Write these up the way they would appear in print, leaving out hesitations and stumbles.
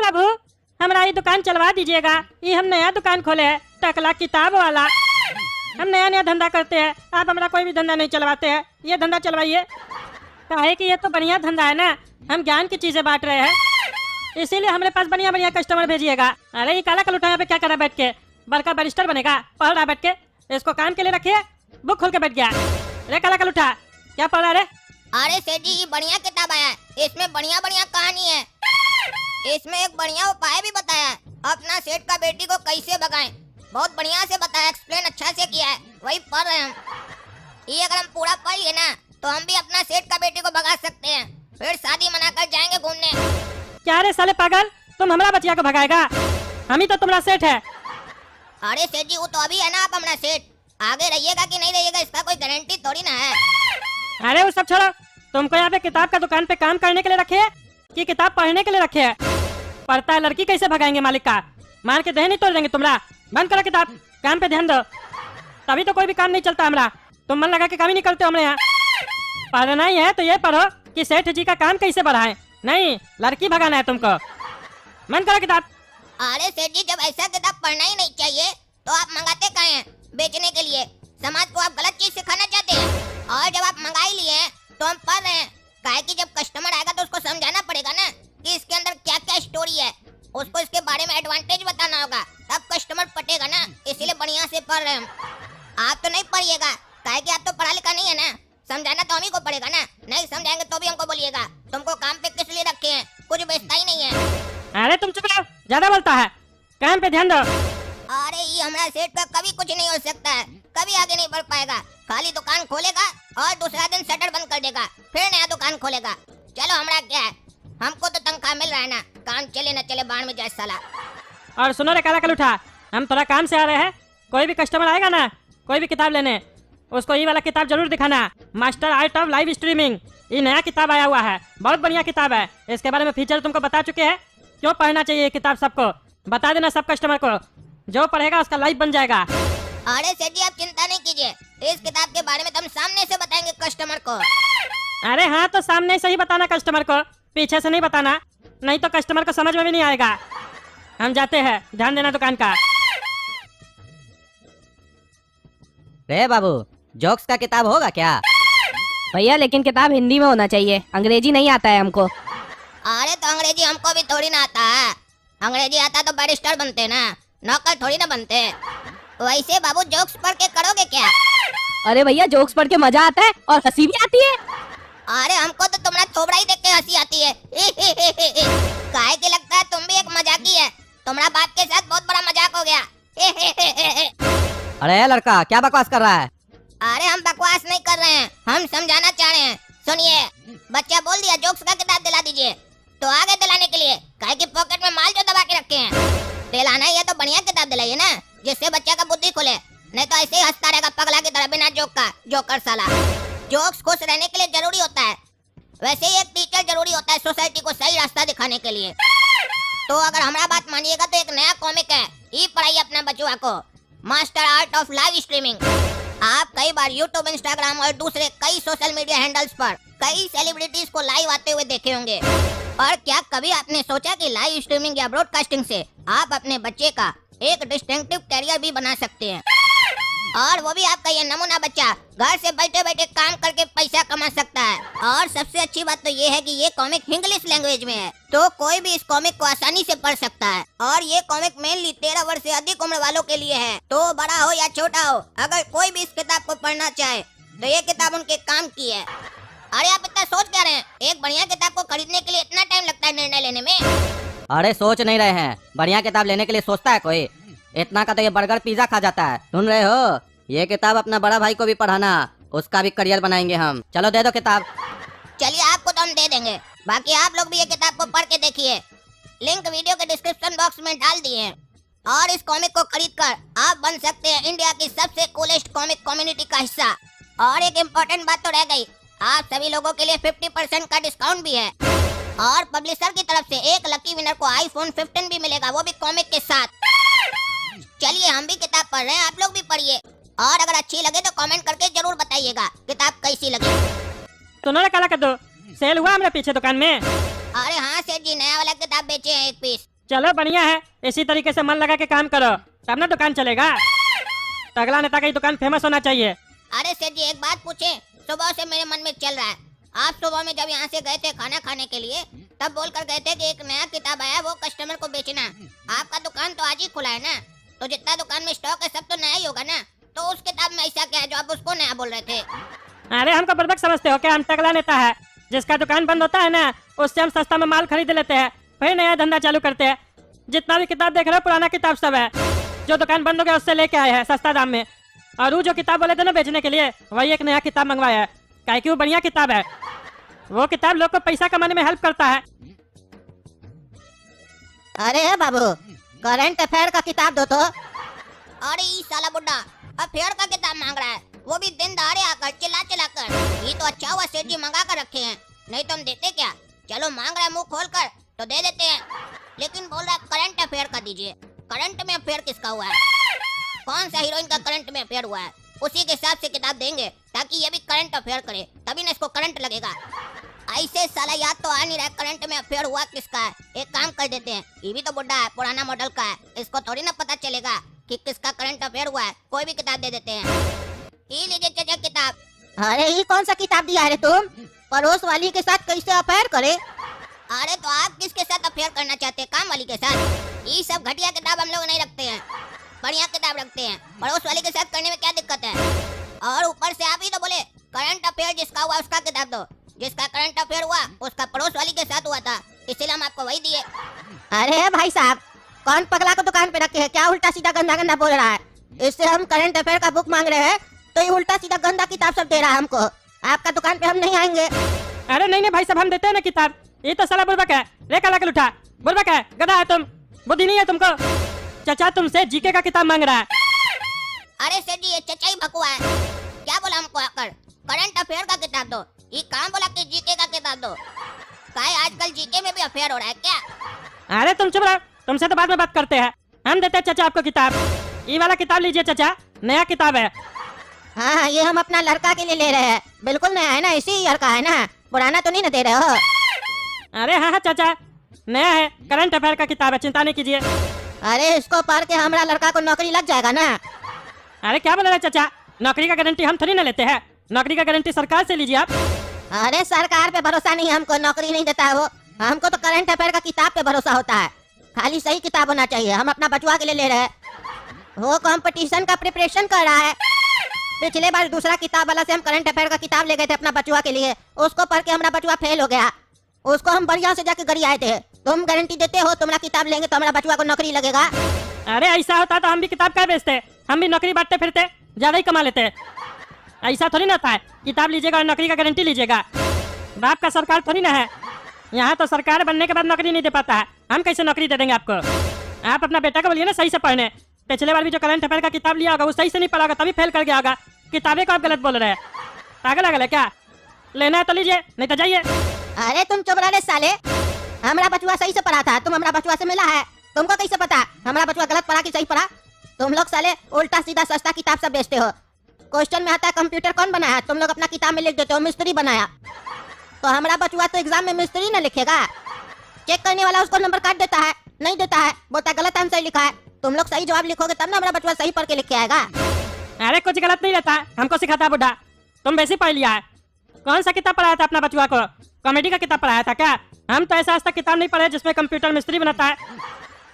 प्रभु, हमारा ये दुकान चलवा दीजिएगा। ये हम नया दुकान खोले है, टकला किताब वाला। हम नया नया धंधा करते हैं, आप हमारा कोई भी धंधा नहीं चलवाते हैं। ये धंधा चलवाइए। काहे कि ये तो बढ़िया धंधा है ना, हम ज्ञान की चीजें बांट रहे हैं, इसीलिए हमारे पास बढ़िया बढ़िया कस्टमर भेजिएगा। अरे ये काला कलूटा यहाँ पे क्या कर रहा है बैठ के? बड़का बैरिस्टर बनेगा, पढ़ रहा बैठ के। इसको काम के लिए रखिए, बुक खोल के बैठ गया। अरे काला कलूटा, क्या पढ़ रहा है? अरे सेठ जी, ये बढ़िया किताब आया है, इसमें बढ़िया बढ़िया कहानी है। इसमें एक बढ़िया उपाय भी बताया है, अपना सेठ का बेटी को कैसे भगाएं। बहुत बढ़िया से बताया, एक्सप्लेन अच्छा से किया है, वही पढ़ रहे हैं हम। ये अगर हम पूरा पढ़ लिए ना तो हम भी अपना सेठ का बेटी को भगा सकते हैं, फिर शादी मनाकर जाएंगे घूमने। क्या रे साले पागल, तुम हमारा बचिया को भगाएगा? हम ही तो तुम्हारा सेठ है। अरे सेठ जी, वो तो अभी है ना आप हमारा सेठ, आगे रहिएगा कि नहीं रहिएगा इसका कोई गारंटी थोड़ी ना है। अरे वो सब छोड़ो, तुमको यहाँ पे किताब का दुकान पे काम करने के लिए रखे है कि किताब पढ़ने के लिए रखे है? पढ़ता है लड़की कैसे भगाएंगे मालिक का? मार के दह नहीं तोड़ देंगे तुम्हारा। बंद करो किताब, काम पे ध्यान दो, तभी तो कोई भी काम नहीं चलता हमारा। तुम मन लगा के काम ही नहीं करते हमारे यहाँ। पढ़ना ही है तो ये पढ़ो कि सेठ जी का काम कैसे बढ़ाएं, नहीं लड़की भगाना है तुमको। बंद करो किताब। अरे सेठ जी, जब ऐसा किताब पढ़ना ही नहीं चाहिए तो आप मंगाते काहे हैं बेचने के लिए? समाज को आप गलत चीज सिखाना चाहते हैं। और जब आप मंगा ही लिए हैं तो हम पढ़ रहे हैं, काहे कि जब कस्टमर आएगा तो उसको समझाना पड़ेगा ना कि इसके अंदर क्या क्या स्टोरी है, उसको इसके बारे में एडवांटेज बताना होगा, तब कस्टमर पटेगा ना। इसीलिए बढ़िया से पढ़ रहे हैं हम। आप तो नहीं पढ़िएगा, काहे कि आप तो पढ़ा लिखा नहीं है ना, समझाना तो हम ही को पड़ेगा ना। नहीं समझाएंगे तो भी हमको बोलिएगा, तुमको काम पे किस लिए रखे हैं, कुछ बेचता ही नहीं है। अरे तुम चुप रहो, ज्यादा बोलता है, काम पे ध्यान दो। अरे ये हमारा सेठ का कभी कुछ नहीं हो सकता है, कभी आगे नहीं बढ़ पाएगा। खाली दुकान खोलेगा और दूसरा दिन शटर बंद कर देगा, फिर नया दुकान खोलेगा। चलो हमारा क्या है, हमको तो तनख्वाह मिल रहा है ना, काम चले न चले बाढ़ में जाए साला। और सुनो रे काला कलूठा, हम थोड़ा काम से आ रहे हैं, कोई भी कस्टमर आएगा ना कोई भी किताब लेने, उसको ये वाला किताब जरूर दिखाना, master art of live streaming. ये नया किताब आया हुआ है, बहुत बढ़िया किताब है। इसके बारे में फीचर तुमको बता चुके हैं, क्यों पढ़ना चाहिए ये किताब सबको। बता देना सब कस्टमर को, जो पढ़ेगा उसका लाइफ बन जाएगा। अरे सेठ जी, आप चिंता नहीं कीजिए, इस किताब के बारे में तो हम सामने से बताएंगे कस्टमर को। अरे हाँ, तो सामने से ही बताना कस्टमर को, पीछे से नहीं बताना, नहीं तो कस्टमर को समझ में भी नहीं आएगा। हम जाते हैं, ध्यान देना दुकान का। रे बाबू, जोक्स का किताब होगा क्या? भैया लेकिन किताब हिंदी में होना चाहिए, अंग्रेजी नहीं आता है हमको। अरे तो अंग्रेजी हमको भी थोड़ी ना आता है, अंग्रेजी आता तो बैरिस्टर बनते ना, नौकर थोड़ी ना बनते। वैसे बाबू, जोक्स पढ़ के करोगे क्या? अरे भैया, जोक्स पढ़ के मजा आता है और हंसी भी आती है। अरे हमको तो तुम्हारा थोबड़ा ही देख के हंसी आती है। काहे के लगता है तुम भी एक मजाकी है, तुम्हारा बाप के साथ बहुत बड़ा मजाक हो गया। अरे लड़का, क्या बकवास कर रहा है? अरे हम बकवास नहीं कर रहे हैं, हम समझाना चाह रहे हैं। सुनिए, बच्चा बोल दिया जोक्स का किताब दिला दीजिए, तो आगे दिलाने के लिए, काहे कि पॉकेट में माल जो दबा के रखे हैं, दिलाना ही है तो बढ़िया किताब दिलाइए ना, जिससे बच्चा का बुद्धि खुले, नहीं तो ऐसे ही हंसता रहेगा पगला की तरह बिना जोक का। जोकर साला। जोक्स खुश रहने के लिए जरूरी होता है, वैसे ही एक टीचर जरूरी होता है सोसाइटी को सही रास्ता दिखाने के लिए। तो अगर हमारा बात मानिएगा तो एक नया कॉमिक है, ये पढ़ाइए अपना बचुआ को, master art of live streaming. आप कई बार यूट्यूब, इंस्टाग्राम और दूसरे कई सोशल मीडिया हैंडल्स पर कई सेलिब्रिटीज को लाइव आते हुए देखे होंगे। और क्या कभी आपने सोचा कि लाइव स्ट्रीमिंग या ब्रॉडकास्टिंग से आप अपने बच्चे का एक डिस्टिंक्टिव कैरियर भी बना सकते हैं, और वो भी आपका ये नमूना बच्चा घर से बैठे बैठे काम करके पैसा कमा सकता है। और सबसे अच्छी बात तो ये है कि ये कॉमिक इंग्लिश लैंग्वेज में है, तो कोई भी इस कॉमिक को आसानी से पढ़ सकता है। और ये कॉमिक मेनली 13 वर्ष से अधिक उम्र वालों के लिए है, तो बड़ा हो या छोटा हो, अगर कोई भी इस किताब को पढ़ना चाहे तो ये किताब उनके काम की है। अरे आप इतना सोच क्या रहे हैं, एक बढ़िया किताब को खरीदने के लिए इतना टाइम लगता है निर्णय लेने में? अरे सोच नहीं रहे हैं, बढ़िया किताब लेने के लिए सोचता है कोई? इतना का तो ये बर्गर पिज्जा खा जाता है। सुन रहे हो, ये किताब अपना बड़ा भाई को भी पढ़ाना, उसका भी करियर बनाएंगे हम। चलो दे दो किताब। चलिए, आपको तो हम दे देंगे, बाकी आप लोग भी ये किताब को पढ़ के देखिए, लिंक वीडियो के डिस्क्रिप्शन बॉक्स में डाल दिए हैं। और इस कॉमिक को खरीदकर आप बन सकते हैं इंडिया की सबसे कूलेस्ट कॉमिक कम्युनिटी का हिस्सा। और एक इम्पोर्टेंट बात तो रह गई, आप सभी लोगों के लिए 50% का डिस्काउंट भी है, और पब्लिशर की तरफ से एक लकी विनर को iPhone 15 भी मिलेगा, वो भी कॉमिक के साथ। चलिए, हम भी किताब पढ़ रहे हैं, आप लोग भी पढ़िए, और अगर अच्छी लगे तो कमेंट करके जरूर बताइएगा किताब कैसी लगी। सुनो रे काला कद्दू, सेल हुआ हमारे पीछे दुकान में? अरे हाँ सेठ जी, नया वाला किताब बेचे हैं 1 पीस। चलो बढ़िया है, इसी तरीके से मन लगा के काम करो तब ना दुकान चलेगा। तगड़ा नेता की दुकान फेमस होना चाहिए। अरे सेठ जी एक बात पूछे, सुबह से मेरे मन में चल रहा है। आप सुबह में जब यहाँ से गए थे खाना खाने के लिए, तब बोल कर गए थे कि एक नया किताब आया वो कस्टमर को बेचना। आपका दुकान तो आज ही खुला है ना, तो जितना दुकान में स्टॉक है सब तो नया ही होगा ना। तो उस किताब में ऐसा क्या है जो आप उसको नया बोल रहे थे? अरे हमको बर्बक समझते हो क्या? हम तगड़ा नेता है, जिसका दुकान बंद होता है ना उससे हम सस्ता में माल खरीद लेते हैं, फिर नया धंधा चालू करते हैं। जितना भी किताब देख रहे हो पुराना किताब सब है, जो दुकान बंद हो गया उससे लेके आए हैं सस्ता दाम में। और वो जो किताब बोले थे ना बेचने के लिए, वही एक नया किताब मंगवाया है, काहे कि वो बढ़िया किताब है। वो किताब लोग को पैसा कमाने में हेल्प करता है। अरे बाबू, करंट अफेयर का किताब दो तो। अरे ये साला बुड्ढा अफेयर का किताब मांग रहा है, वो भी दिन दहाड़े आकर चिल्ला चिल्ला कर। ये तो अच्छा हुआ सेठ जी मंगा कर रखे हैं, नहीं तो हम देते क्या। चलो मांग रहा है मुंह खोल कर तो दे देते हैं, लेकिन बोल रहा है करंट अफेयर का दीजिए। करंट में अफेयर किसका हुआ है? कौन सा हीरोइन का करंट में अफेयर हुआ है? उसी के हिसाब से किताब देंगे ताकि ये भी करंट अफेयर करे, तभी ना इसको करंट लगेगा। ऐसे साला याद तो आ नहीं रहा करंट में अफेयर हुआ किसका है। एक काम कर देते हैं, ये भी तो बुड्ढा है, पुराना मॉडल का है, इसको थोड़ी ना पता चलेगा कि किसका करंट अफेयर हुआ है। कोई भी किताब दे देते हैं। ये लीजिए चाचा किताब। अरे ये कौन सा किताब दिया है तुम? पड़ोस वाली के साथ कैसे अफेयर करे? अरे तो आप किसके साथ अफेयर करना चाहते हैं? काम वाली के साथ? ये सब घटिया किताब हम लोग नहीं रखते हैं, बढ़िया किताब रखते हैं। पड़ोस वाली के साथ करने में क्या दिक्कत है? और ऊपर से आप ही तो बोले करंट अफेयर जिसका हुआ उसका किताब दो। जिसका करंट अफेयर हुआ उसका पड़ोस वाली के साथ हुआ था, इसलिए हम आपको वही दिए। अरे भाई साहब, कौन पगला को दुकान पे रखे है? क्या उल्टा सीधा गंदा गंदा बोल रहा है? इससे हम करंट अफेयर का बुक मांग रहे हैं तो ये उल्टा सीधा गंदा किताब सब दे रहा है हमको। आपका दुकान पे हम नहीं आएंगे। अरे नहीं नहीं भाई साहब, हम देते हैं ना किताब। ये तो साला बुर्बक है, ले काला के उठा। बुर्बक है, गधा है तुम, बुद्धि नहीं है तुमको। चाचा तुमसे जीके का किताब मांग रहा है। अरे सेठ जी ये चचा ही भकुआ है, क्या बोला हमको आकर करंट अफेयर का किताब दो। ये काम बोला कि जीके का किताब दो। काहे आजकल जीके में भी अफेयर हो रहा है क्या? अरे तुम चुप रहो, तुमसे तो बाद में बात करते हैं। हम देते हैं चाचा आपको किताब। ये वाला किताब लीजिए चाचा, नया किताब है। हाँ ये हम अपना लड़का के लिए ले रहे हैं, बिल्कुल नया है ना, इसी ईयर का है ना, पुराना तो नहीं ना दे रहे हो? अरे हाँ हाँ चाचा, नया है, करंट अफेयर का किताब है, चिंता नहीं कीजिए। अरे इसको पढ़ के हमारा लड़का को नौकरी लग जाएगा ना। अरे क्या बोल रहे हैं चाचा, नौकरी का गारंटी हम थोड़ी ना लेते हैं, नौकरी का गारंटी सरकार से लीजिए आप। अरे सरकार पे भरोसा नहीं, हमको नौकरी नहीं देता है वो। हमको तो करंट अफेयर का किताब पे भरोसा होता है, खाली सही किताब होना चाहिए। हम अपना बचवा के लिए ले रहे हैं, वो कंपटीशन का प्रिपरेशन कर रहा है। पिछले बार दूसरा किताब वाला से हम करंट अफेयर का किताब ले गए थे अपना बचवा के लिए, उसको पढ़ के हमारा बचवा फेल हो गया। उसको हम बढ़िया से जाके गरी आए थे। तुम गारंटी देते हो तुम्हारा किताब लेंगे तो हमारा बचवा को नौकरी लगेगा? अरे ऐसा होता तो हम भी किताब क्या बेचते, हम भी नौकरी बांटते फिरते, ज्यादा ही कमा लेते। ऐसा थोड़ी ना था, किताब लीजिएगा और नौकरी का गारंटी लीजिएगा। बाप का सरकार थोड़ी ना है, यहाँ तो सरकार बनने के बाद नौकरी नहीं दे पाता है। हम कैसे नौकरी दे देंगे आपको? आप अपना बेटा को बोलिए ना सही से पढ़ने। पिछले बार भी जो करंट अफेयर का किताब लिया होगा वो सही से नहीं पढ़ा होगा, तभी फेल कर गया होगा। किताबें को आप गलत बोल रहे हैं, पागल अगल है क्या? लेना है तो लीजिए, नहीं तो जाइए। अरे तुम चुप रहे साले, हमारा बचवा सही से पढ़ा था, तुम हमारा बचवा से मिला है, तुमको कैसे पता हमारा बचवा गलत पढ़ा कि सही पढ़ा? तुम लोग साले उल्टा सीधा सस्ता किताब सब बेचते हो। क्वेश्चन में आता है कंप्यूटर कौन बनाया, तुम लोग अपना किताब में लिख देते हो मिस्त्री बनाया। तो हमारा बचवा तो एग्जाम में मिस्त्री न लिखेगा, चेक करने वाला उसको नंबर काट देता है, नहीं देता है, बोलता गलत आंसर लिखा है। तुम लोग सही जवाब लिखोगे तब ना हमारा बचवा सही पढ़ के लिख के आएगा। अरे कुछ गलत नहीं रहता, हमको सिखाता है बुढ़ा, तुम वैसे पढ़ लिया है। कौन सा किताब पढ़ाया था अपना बचवा को? कॉमेडी का किताब पढ़ाया था क्या? हम तो ऐसा आज तक किताब नहीं पढ़े जिसमें कंप्यूटर मिस्त्री बनाता है।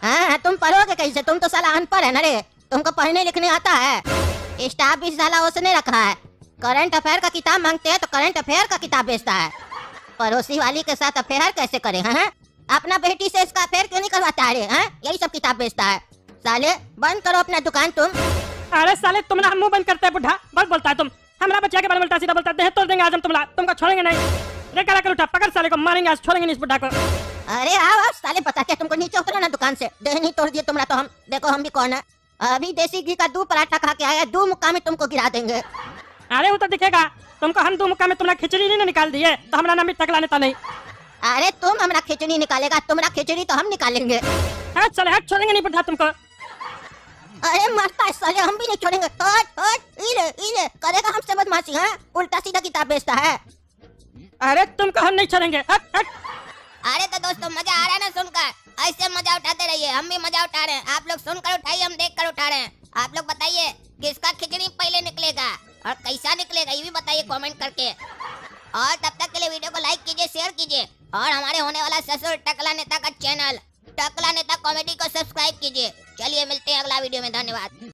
हाँ तुम पढ़ोगे कैसे, तुम तो साला अनपढ़ है ना रे, तुमको पढ़ने लिखने आता है? स्टाफ भी साला उसने रखा है, करंट अफेयर का किताब मांगते हैं तो करंट अफेयर का किताब बेचता है। पड़ोसी वाली के साथ अफेयर कैसे करे? हाँ अपना बेटी से इसका अफेयर क्यों नहीं करवाता है? हाँ यही सब किताब बेचता है। साले बंद करो अपना दुकान तुम। अरे साले तुमने हम मुंह बंद करते हैं बुढ़ा, बहुत बोलता है तुम। हमारा बच्चा के बारे में उल्टा सीधा बोलता है, तोड़ देंगे आज हम तुमको छोड़ेंगे नहीं। रे काला कर उठा, पकड़ साले को, मारेंगे आज, छोड़ेंगे नहीं इस बुढ़ा को। अरे आओ साले, बता क्या तुमको, नीचे उतरो ना दुकान से, देह नहीं तोड़ दिए तुम्हारा तो हम, देखो हम भी कौन है। अभी देसी घी का 2 पराठा खा के आया, 2 मुक्का में तुमको गिरा देंगे। अरे वो तो दिखेगा तुमको, हम 2 मुक्का में तुम्हारा खिचड़ी नहीं निकाल दिए तो हमारा नाम भी तकला नेता नहीं। अरे तुम हमारा खिचड़ी निकालेगा, तुम्हारा खिचड़ी तो हम निकालेंगे। हट साले हट, छोड़ेंगे नहीं बुढ़ा तुमको। अरे मरता है साले, हम भी नहीं छोड़ेंगे। हट हट, इले करेगा हमसे बदमाशी? हाँ उल्टा सीधा किताब बेचता है। अरे तुमको हम नहीं छोड़ेंगे, हट हट। अरे तो मजा आ रहा है ना सुनकर? ऐसे मजा उठाते रहिए, हम भी मजा उठा रहे हैं। आप लोग सुनकर उठाइए, हम देखकर उठा रहे हैं। आप लोग बताइए किसका खिचड़ी पहले निकलेगा और कैसा निकलेगा, ये भी बताइए कमेंट करके। और तब तक के लिए वीडियो को लाइक कीजिए, शेयर कीजिए और हमारे होने वाला ससुर टकला नेता का चैनल टकला नेता कॉमेडी को सब्सक्राइब कीजिए। चलिए मिलते हैं अगला वीडियो में, धन्यवाद।